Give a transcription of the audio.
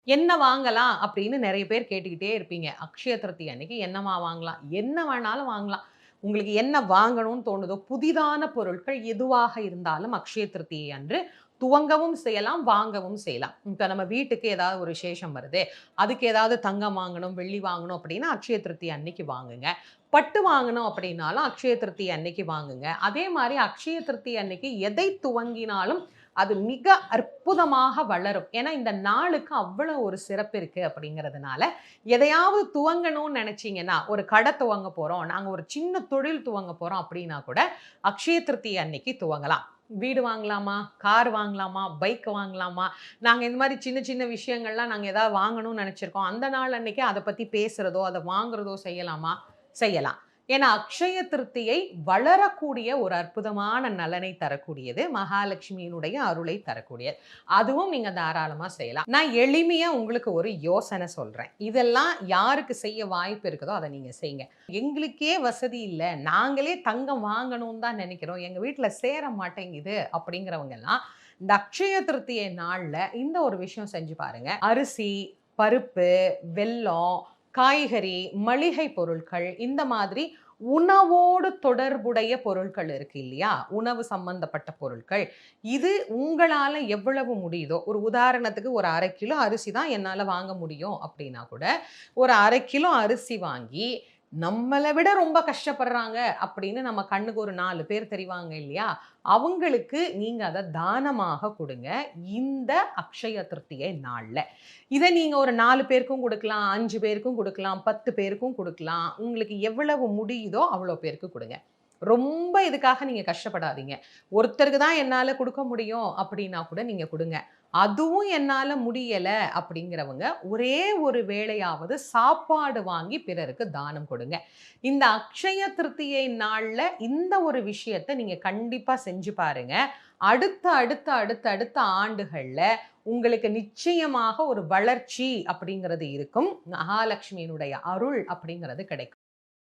என்ன வாங்கலாம் அப்படின்னு நெறைய பேர் கேட்டுக்கிட்டே இருப்பீங்க. அக்ஷய திருதிய அன்னைக்கு என்னம்மா வாங்கலாம்? என்ன வேணாலும் வாங்கலாம். உங்களுக்கு என்ன வாங்கணும்னு தோணுதோ, புதிதான பொருட்கள் எதுவாக இருந்தாலும் அக்ஷய திருதியை அன்று துவங்கவும் செய்யலாம், வாங்கவும் செய்யலாம். இப்ப நம்ம வீட்டுக்கு ஏதாவது ஒரு விசேஷம் வருது. அதுக்கு ஏதாவது தங்கம் வாங்கணும், வெள்ளி வாங்கணும் அப்படின்னா, அக்ஷய திருதிய அன்னைக்கு வாங்குங்க. பட்டு வாங்கணும் அப்படின்னாலும், அக்ஷய திருதிய அன்னைக்கு வாங்குங்க. அதே மாரி அக்ஷய திருதிய அன்னைக்கு எதை துவங்கினாலும் அது மிக அற்புதமாக வளரும். ஏன்னா, இந்த நாளுக்கு அவ்வளவு ஒரு சிறப்பு இருக்கு அப்படிங்கிறதுனால, எதையாவது துவங்கணும்னு நெனச்சீங்கன்னா, ஒரு கடை துவங்க போறோம், நாங்க ஒரு சின்ன தொழில் துவங்க போறோம் அப்படின்னா கூட, அக்ஷய திருதிய அன்னைக்கு துவங்கலாம். வீடு வாங்கலாமா? கார் வாங்கலாமா? பைக் வாங்கலாமா? நாங்க இந்த மாரி சின்ன சின்ன விஷயங்கள்லாம் நாங்க ஏதாவது வாங்கணும்னு நெனச்சிருக்கோம். அந்த நாள் அன்னைக்கே அத பத்தி பேசுறதோ, அத வாங்குறதோ செய்யலாமா? செய்யலாம். ஏன்னா, அக்ஷய திருத்தியை வளரக்கூடிய ஒரு அற்புதமான நலனை தரக்கூடியது. மகாலட்சுமியினுடைய அருளை தரக்கூடியது. அதுவும் நீங்க தாராளமா செய்யலாம். நான் எளிமையா உங்களுக்கு ஒரு யோசனை சொல்றேன். இதெல்லாம் யாருக்கு செய்ய வாய்ப்பு இருக்குதோ, அத நீங்க செய்யுங்க. எங்களுக்கே வசதி இல்ல. நாங்களே தங்கம் வாங்கணும்னு தான் நெனைக்கிறோம். எங்க வீட்ல சேர மாட்டேங்குது அப்படிங்கிறவங்கலாம், இந்த அக்ஷய திருத்தியை நாள்ல இந்த ஒரு விஷயம் செஞ்சு பாருங்க. அரிசி, பருப்பு, வெல்லம், காய்கறி, மளிகை பொருட்கள் இந்த மாதிரி உணவோடு தொடர்புடைய பொருட்கள் இருக்கு இல்லையா? உணவு சம்பந்தப்பட்ட பொருட்கள். இது உங்களால எவ்வளவு முடியுதோ, ஒரு உதாரணத்துக்கு ஒரு 1/2 கிலோ அரிசி தான் என்னால வாங்க முடியும் அப்படின்னா கூட, ஒரு 1/2 கிலோ அரிசி வாங்கி, நம்மள விட ரொம்ப கஷ்டப்படுறாங்க அப்படின்னு நம்ம கண்ணுக்கு ஒரு 4 பேர் தெரிவாங்க இல்லையா? அவங்களுக்கு நீங்க அத தானமாக குடுங்க. இந்த அக்ஷய திருத்தியை நாள்ல. இத நீங்க ஒரு 4 பேருக்கும் குடுக்கலாம், 5 பேருக்கும் குடுக்கலாம், 10 பேருக்கும் குடுக்கலாம். உங்களுக்கு எவ்வளவு முடியுதோ அவ்வளோ பேருக்கு குடுங்க. ரொம்ப இதுக்காக நீங்க கஷ்டப்படாதீங்க. ஒருத்தருக்கு தான் என்னால குடுக்க முடியும் அப்படின்னா கூட நீங்க குடுங்க. அதுவும் என்னால முடியல அப்படிங்கிறவங்க, ஒரே ஒரு வேளையாவது சாப்பாடு வாங்கி பிறருக்கு தானம் கொடுங்க. இந்த அக்ஷய திருத்தியை நாள்ல இந்த ஒரு விஷயத்த நீங்க கண்டிப்பா செஞ்சு பாருங்க. அடுத்த ஆண்டுகள்ல உங்களுக்கு நிச்சயமாக ஒரு வளர்ச்சி அப்படிங்கிறது இருக்கும். மகாலட்சுமியினுடைய அருள் அப்படிங்கிறது கிடைக்கும்.